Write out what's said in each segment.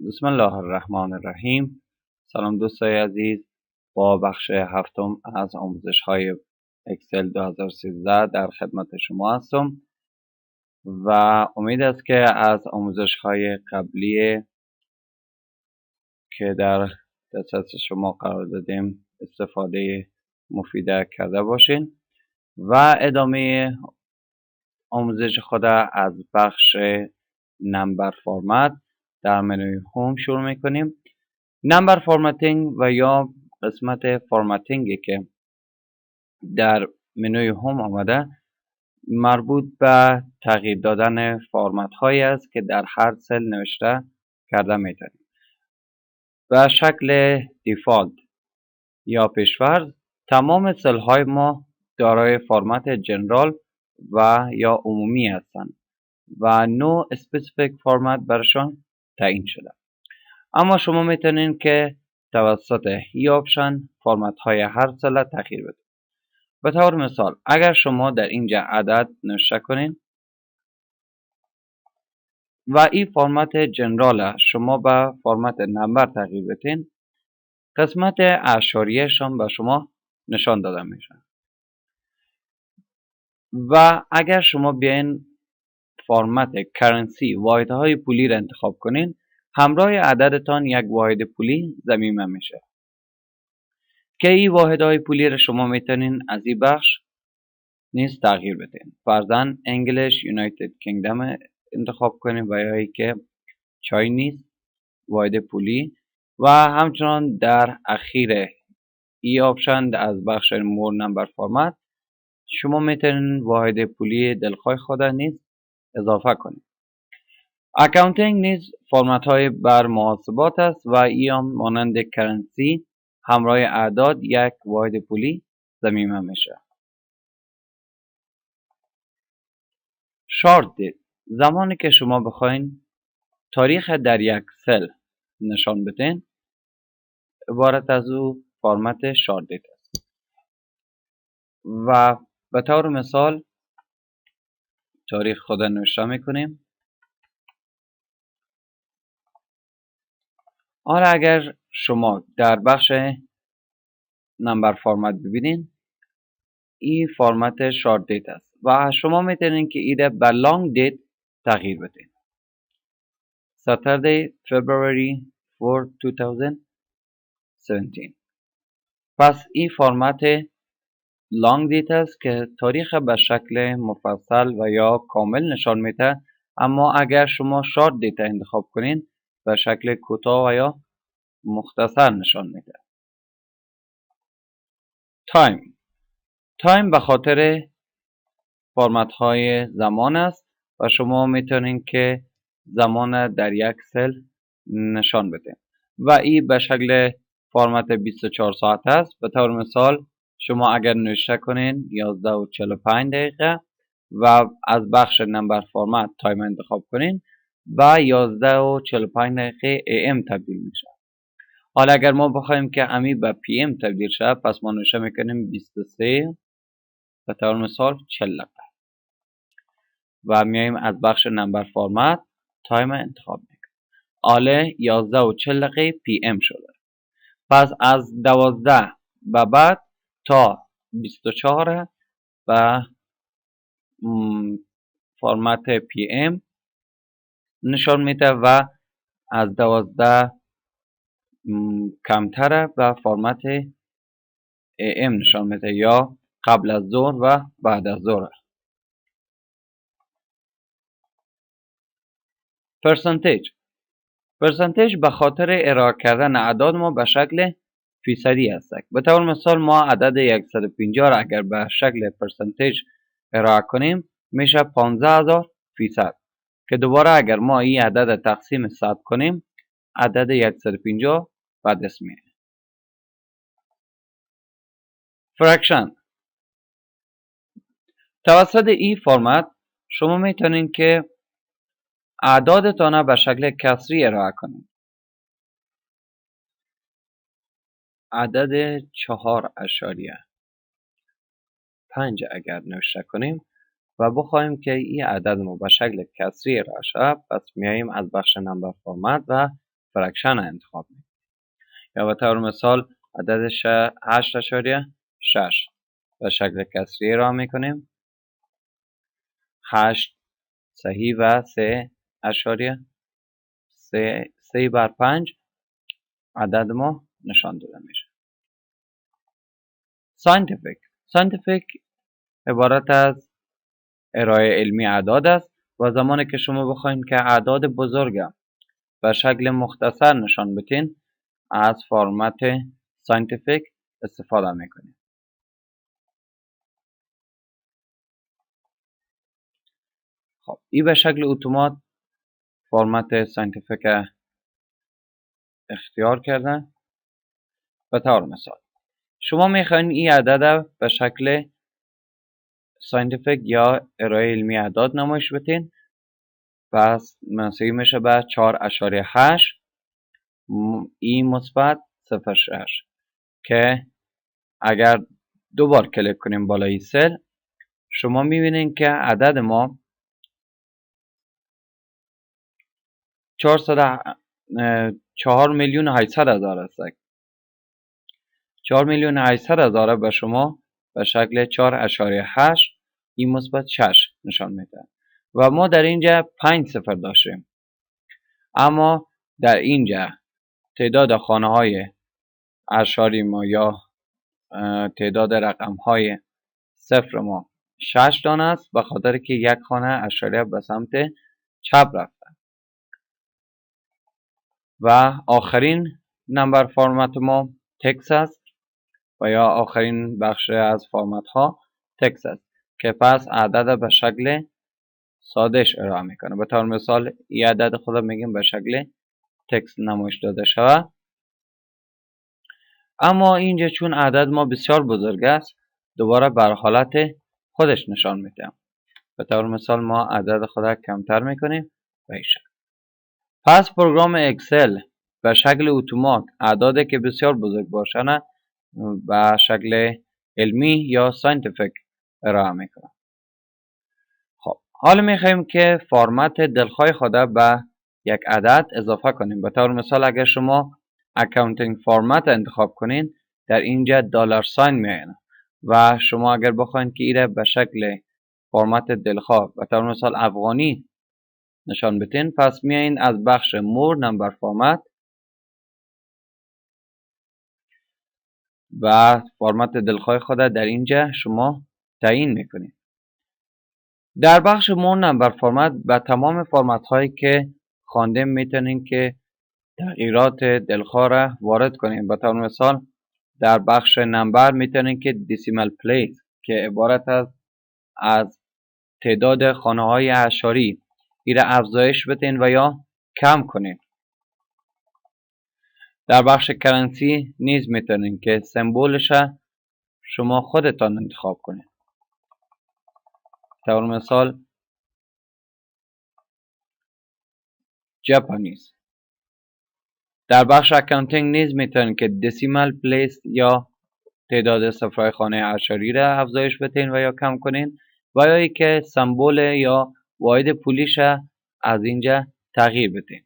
بسم الله الرحمن الرحیم. سلام دوستای عزیز، با بخش هفتم از آموزش های اکسل 2013 در خدمت شما هستم و امید است که از آموزش های قبلی که در دسترس شما قرار دادیم استفاده مفیده کرده باشین و ادامه آموزش خود از بخش نمبر فرمت در منوی هوم شروع میکنیم. نمبر فرمتینگ و یا قسمت فرمتینگی که در منوی هوم آمده مربوط به تغییر دادن فرمت هایی است که در هر سل نوشته کرده میتونیم. به شکل دیفالت یا پیشفرض تمام سل های ما دارای فرمت جنرال و یا عمومی هستند و نو اسپسیفیک فرمت برشان تعیین شده. اما شما میتونین که توسط ای آپشن فرمت های هر سل تغییر بدید. به طور مثال اگر شما در اینجا عدد نوشته کنین و این فرمت جنرال شما به فرمت نمبر تغییر بدین، قسمت اعشاریه شان به شما نشان داده میشه. و اگر شما بیاین فرمت کرنسی واحدهای پولی را انتخاب کنین، همراه عددتان یک واحد پولی ضمیمه میشه که این واحدهای پولی را شما میتونین از این بخش نیز تغییر بدین. فرضاً انگلیش یونایتد کینگدم انتخاب کنین و یا که چاینیز واحد پولی و همچنان در اخیر ای آپشن از بخش مور نمبر فرمت شما میتونین واحد پولی دلخواه خود نیز اضافه کنید. اکاونتینگ نیز فرمت های بر محاسبات است و ایام مانند کرنسی همراه اعداد یک واحد پولی ضمیمه میشه. شارت دیت زمانی که شما بخواین تاریخ در یک سل نشان بدین، عبارت از او فرمت شارت دیت است و به طور مثال تاریخ خود نوشته میکنیم. حالا اگر شما در بخش نمبر فرمت ببینین، این فرمت شارت دیت است و شما میتونین که ایده به لانگ دیت تغییر بدین. Saturday February 4 2017. پس این فرمت لانگ دیت است که تاریخ به شکل مفصل و یا کامل نشان میده، اما اگر شما شارت دیت انتخاب کنین به شکل کوتاه و یا مختصر نشان میده. تایم به خاطر فرمت های زمان است و شما میتونین که زمان در یک سل نشان بده و این به شکل فرمت 24 ساعت است. به طور مثال شما اگر نوشته کنین 11 و 45 دقیقه و از بخش نمبر فرمت تایم انتخاب کنین و 11 و 45 دقیقه AM تبدیل میشه. حالا اگر ما بخوایم که امی به PM تبدیل شه، پس ما نوشته میکنیم 23 به طور مثال 40 دقیقه و میایم از بخش نمبر فرمت تایم انتخاب میکنیم. حالا 11 و 40 دقیقه PM شده. پس از 12 به بعد تا 24 و فرمت PM نشان میده و از 12 کمتره و فرمت AM نشان میده یا قبل از ظهر و بعد از ظهر. پرسنتیج به خاطر ارائه کردن اعداد ما به شکل فیصدی است. به طور مثال ما عدد 150 را اگر به شکل پرسنتیج ارائه کنیم میشه 15,000% که دوباره اگر ما این عدد تقسیم 100 کنیم عدد 150 به دست میاد. فرکشن توسط این فرمت شما میتونین که اعدادتان به شکل کسری ارائه کنید. عدد 4.5 اگر نوشته کنیم و بخوایم که این عدد ما به شکل کسری ارائه شود، پس میاییم از بخش نمبر فرمت و فرکشن انتخاب میکنیم. یا به طور مثال عدد 8.6 به شکل کسری را میکنیم. 8 صحیح و 3 بر 5 عدد ما نشان داده میشه. ساینتیفیک عبارت از ارائه علمی اعداد است و زمانی که شما بخواید که اعداد بزرگ به شکل مختصر نشان بدین از فرمت ساینتیفیک استفاده میکنید. خب این به شکل اتومات فرمت ساینتیفیک اختیار کرده. به طور مثال شما میخواین این عدد به شکل ساینتیفیک یا ارائه علمی اعداد نمایش بدین، پس مناسب میشه به 4.8 ای مثبت 0.6 که اگر دوبار کلیک کنیم بالای سل شما میبینید که عدد ما 4,800,000 است. 4,800,000 به شما به شکل 4.8 ای مثبت 6 نشان میده و ما در اینجا 5 صفر داشتیم، اما در اینجا تعداد خانه های اعشاری ما یا تعداد رقم های صفر ما 6 دانه است، به خاطر که یک خانه اعشاریه به سمت چپ رفته. و آخرین نمبر فرمت ما تکس است و یا آخرین بخش از فرمت ها تکس است که پس عدد به شکل سادهش ارائه میکنه. به طور مثال این عدد خود میگیم به شکل تکس نمایش داده شود، اما اینجا چون عدد ما بسیار بزرگ است دوباره بر حالت خودش نشان میده. به طور مثال ما عدد خود کمتر میکنیم و این شکل. پس پروگرام اکسل به شکل اتومات اعدادی که بسیار بزرگ باشند به شکل علمی یا ساینتیفیک ارائه میکنه. خب حالا میخوایم که فرمت دلخواه خود به یک عدد اضافه کنیم. به طور مثال اگر شما اکاونتینگ فرمت انتخاب کنین در اینجا دلار ساین میایه و شما اگر بخواید که ایره به شکل فرمت دلخواه به طور مثال افغانی نشان بدین، پس میایین از بخش مور نمبر فرمت و فرمت دلخواه خود در اینجا شما تعیین میکنید. در بخش مور نمبر فرمت به تمام فرمت هایی که خوانده میتونین که تغییرات دلخواه را وارد کنین. به طور مثال در بخش نمبر میتونین که دسیمال پلیس که عبارت از تعداد خانه های اعشاری ایره افزایش بدین و یا کم کنین. در بخش کرنسی نیز میتونین که سمبولش شما خودتان انتخاب کنین. طور مثال ژاپنیز. در بخش اکاونتینگ نیز میتونین که دسیمال پلیس یا تعداد صفرهای خانه اعشاری را افزایش بدین و یا کم کنین و یا ای که سمبول یا واحد پولیش از اینجا تغییر بدین.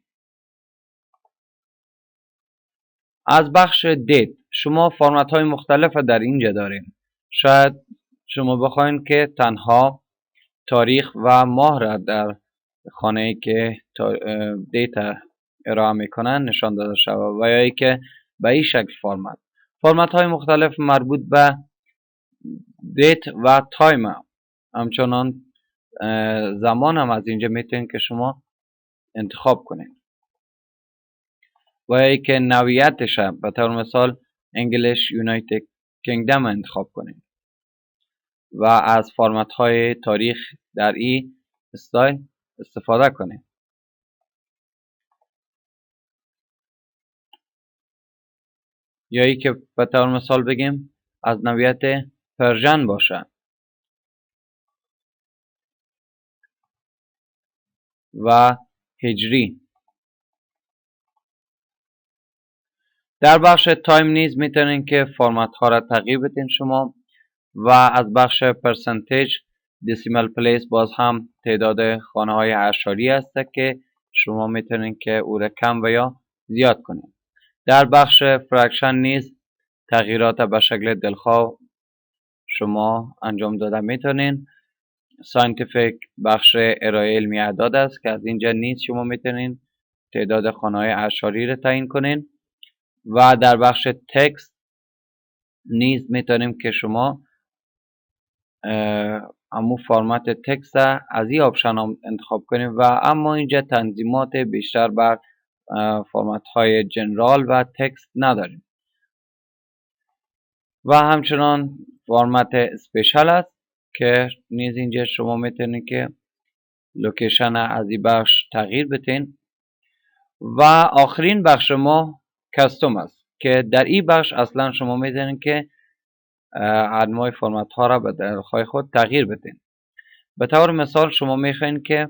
از بخش دیت شما فرمت های مختلف در اینجا دارین. شاید شما بخواین که تنها تاریخ و ماه را در خانه ای که دیتا ارائه میکنن نشان داده شود و یا ای که به این شکل فرمت های مختلف مربوط به دیت و تایم همچنان زمان هم از اینجا میتونین که شما انتخاب کنین و یا ای که نوعیتش به طور مثال انگلیش یونایتد کینگدم انتخاب کنین و از فرمت های تاریخ در این استایل استفاده کنین. یا ای که به طور مثال بگیم از نوعیت پرژن باشه و هجری. در بخش تایم نیز میتونین که فرمت ها را تغییر بدین شما و از بخش پرسنتیج دسیمال پلیس باز هم تعداد خانه های اعشاری است که شما میتونین که او را کم و یا زیاد کنیم. در بخش فرکشن نیز تغییرات به شکل دلخواه شما انجام داده میتونین. ساینتیفیک بخش ارائه علمی اعداد است که از اینجا نیز شما میتونین تعداد خانه‌های اعشاری رو تعیین کنین. و در بخش تکست نیز میتونیم که شما امو فرمت تکست از این آپشن انتخاب کنیم و اما اینجا تنظیمات بیشتر بر فرمت های جنرال و تکست نداریم. و همچنان فرمت اسپیشال است که نیز اینجا شما میتونید که لوکیشن از این بخش تغییر بدین. و آخرین بخش ما کاستوم است که در این بخش اصلا شما میتونید که انواع فرمت ها را به دلخواه خود تغییر بدین. به طور مثال شما میخواین که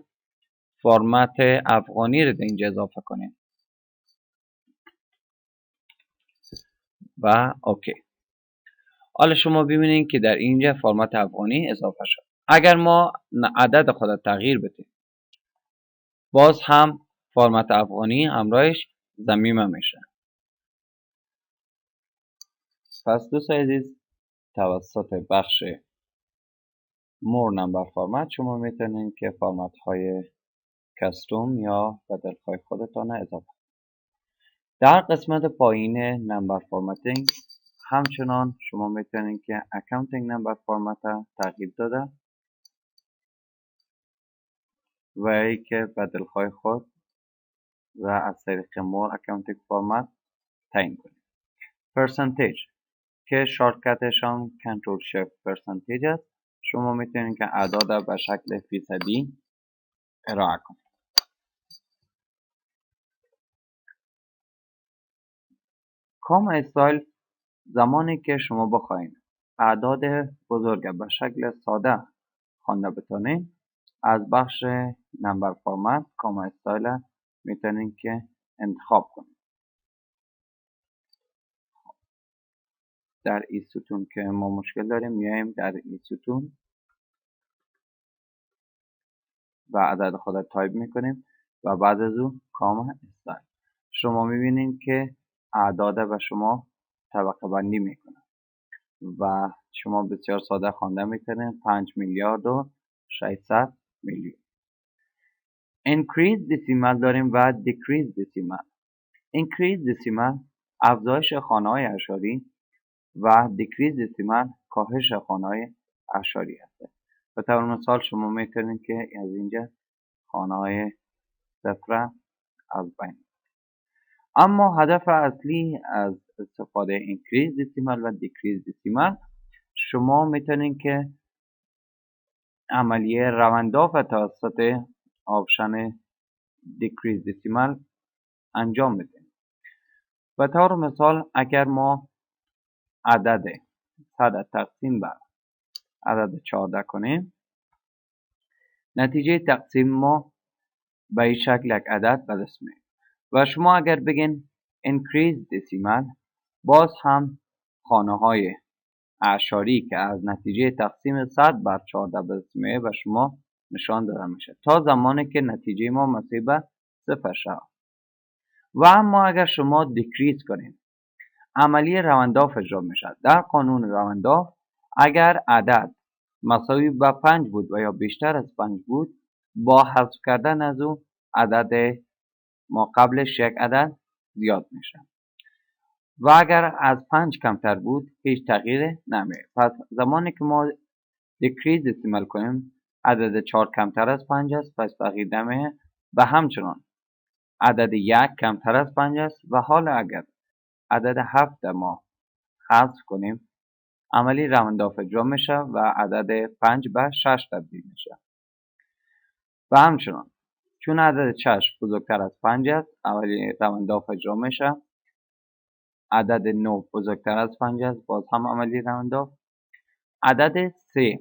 فرمت افغانی رو در اینجا اضافه کنین و اوکی. حالا شما ببینید که در اینجا فرمت افغانی اضافه شد. اگر ما عدد خود تغییر بدیم باز هم فرمت افغانی همراهش ضمیمه میشه. پس دوستان عزیز توسط بخش مور نمبر فرمت شما میتونید که فرمت های کاستوم یا به دلخواه خودتان اضافه. در قسمت پایین نمبر فرمتینگ همچنان شما میتونید که اکاونتینگ نمبر فرمت تغییر داده و ای که به دلخواه خود و از طریق مور اکاونتینگ فرمت تعیین کنید. پرسنتیج که شارتکتش هم کنترل شیفت پرسنتیج است. شما میتونید که اعداد به شکل فیصدی ارائه کنید. کام استایل زمانی که شما بخواید اعداد بزرگ به شکل ساده خوانده بتونید از بخش نمبر فرمت کام استایل میتونید که انتخاب کنید. در این ستون که ما مشکل داریم میایم در این ستون و عدد خود تایپ میکنیم و بعد از اون کام استایل شما میبینید که اعداد به شما طبقه بندی میکنه و شما بسیار ساده خوانده میتونید 5 میلیارد و 600 میلیون. increase decimal داریم و decrease decimal. increase decimal افزایش خانه‌های اعشاری و decrease decimal کاهش خانه‌های اعشاری است. به طور مثال شما میتونید که از اینجا خانه‌های صفر از بین. اما هدف اصلی از استفاده increase decimal و decrease decimal شما میتونید که عملیه رونداف توسط آپشن decrease decimal انجام بدیم. به طور مثال اگر ما عدد 100 تقسیم بر عدد 14 کنیم نتیجه تقسیم ما به این شکل یک عدد به دست میاد و شما اگر بگین increase decimal باز هم خانه های اعشاری که از نتیجه تقسیم 100 بر 14 به دست میاد و شما نشان داده میشه تا زمانی که نتیجه ما مساوی به 0 شود. و اما اگر شما دیکریز کنید عملیه رونداف اجرا میشد. در قانون رونداف اگر عدد مساوی به 5 بود و یا بیشتر از 5 بود با حذف کردن از او عدد ما قبلش یک عدد زیاد میشه و اگر از 5 کمتر بود هیچ تغییر نمیاد. پس زمانی که ما دیکریز استعمال کنیم عدد 4 کمتر از 5 است پس تغییر نمیاد و همچنان عدد 1 کمتر از 5 است و حالا اگر عدد 7 ما حذف کنیم عملی رونداف اجرا میشه و عدد 5 به 6 تبدیل میشه. و همچنان چون عدد 6 بزرگتر از 5 است عملی رونداف اجرا میشه. عدد 9 بزرگتر از 5 است باز هم عملی رونداف. عدد 3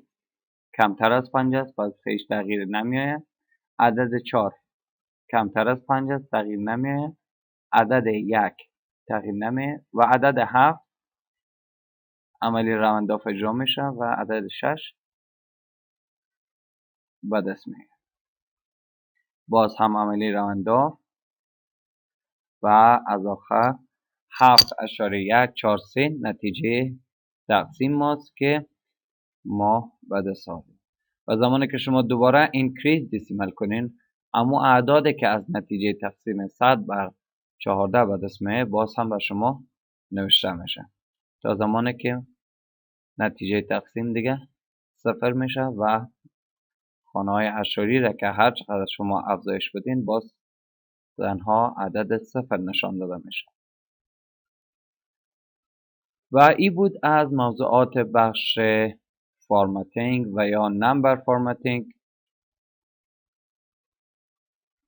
کمتر از 5 است پس هیچ تغییر نمیآید. عدد 4 کمتر از 5 است تغییر نمیآید. عدد 1 تغییر نمیآید و عدد 7 عملی رونداف اجرا میشه و عدد 6 به دست میاد. باز هم عملی رونداف و از آخر 7.143 نتیجه تقسیم ماست که ما بعد سازیم. و زمانی که شما دوباره اینکریز دسیمل کنین، اما اعدادی که از نتیجه تقسیم 100 بر 14 به دست میاد باز هم بر شما نوشته میشه تا زمانی که نتیجه تقسیم دیگه 0 میشه و خانه های اعشاری را که هر چقدر شما افزایش بدین باز تنها عدد 0 نشان داده میشه. و این بود از موضوعات بخش فارمتینگ و یا نمبر فارمتینگ.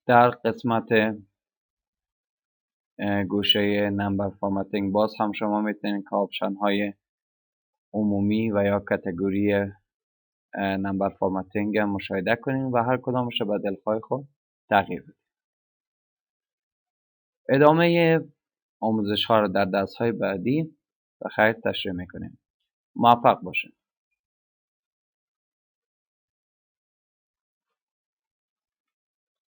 در قسمت گوشه نمبر فارمتینگ باز هم شما میتونید که آپشن های عمومی و یا کاتگوری نمبر فارمتینگ مشاهده کنید و هر کدامش به دلخواه خود تغییر بدید. ادامه آموزش ها را در درس های بعدی به خیر تشریح میکنیم. موفق باشید.